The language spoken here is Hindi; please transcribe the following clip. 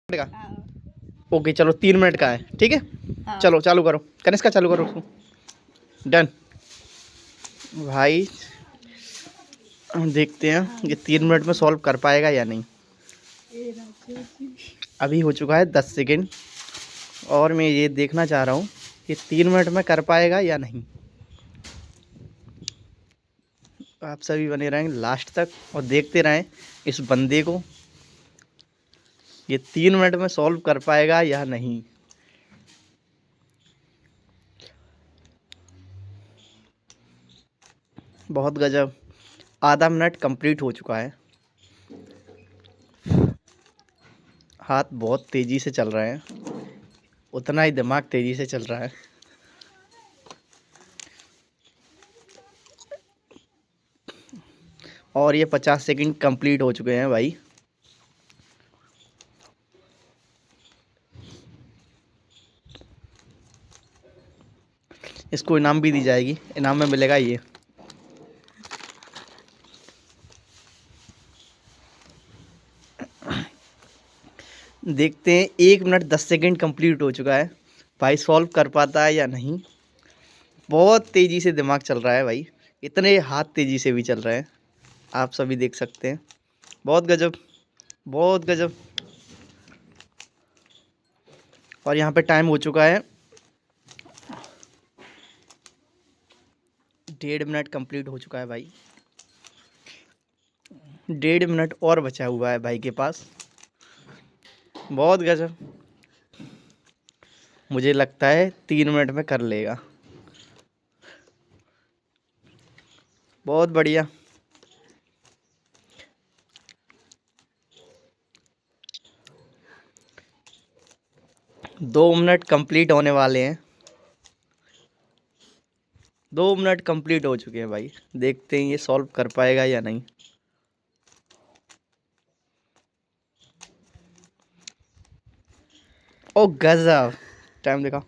का। हाँ। ओके चलो 3 मिनट का है, ठीक है। हाँ। चलो चालू करो, कनिष्का चालू करो उसको। डन भाई, हम देखते हैं ये 3 मिनट में सॉल्व कर पाएगा या नहीं। अभी हो चुका है 10 सेकेंड और मैं ये देखना चाह रहा हूँ कि 3 मिनट में कर पाएगा या नहीं। आप सभी बने रहें लास्ट तक और देखते रहें इस बंदे को, ये 3 मिनट में सॉल्व कर पाएगा या नहीं। बहुत गजब, आधा मिनट कंप्लीट हो चुका है। हाथ बहुत तेज़ी से चल रहे हैं, उतना ही दिमाग तेज़ी से चल रहा है। और ये 50 सेकंड कंप्लीट हो चुके हैं भाई। इसको इनाम भी दी जाएगी, इनाम में मिलेगा ये। देखते हैं 1 मिनट 10 सेकंड कंप्लीट हो चुका है, भाई सॉल्व कर पाता है या नहीं। बहुत तेज़ी से दिमाग चल रहा है भाई, इतने हाथ तेज़ी से भी चल रहे हैं, आप सभी देख सकते हैं। बहुत गजब, बहुत गजब। और यहाँ पे टाइम हो चुका है 1.5 मिनट कंप्लीट हो चुका है भाई। 1.5 मिनट और बचा हुआ है भाई के पास। बहुत गजब, मुझे लगता है 3 मिनट में कर लेगा। बहुत बढ़िया। 2 मिनट कंप्लीट होने वाले हैं, 2 मिनट कंप्लीट हो चुके हैं भाई। देखते हैं ये सॉल्व कर पाएगा या नहीं। ओ गजब, टाइम देखा।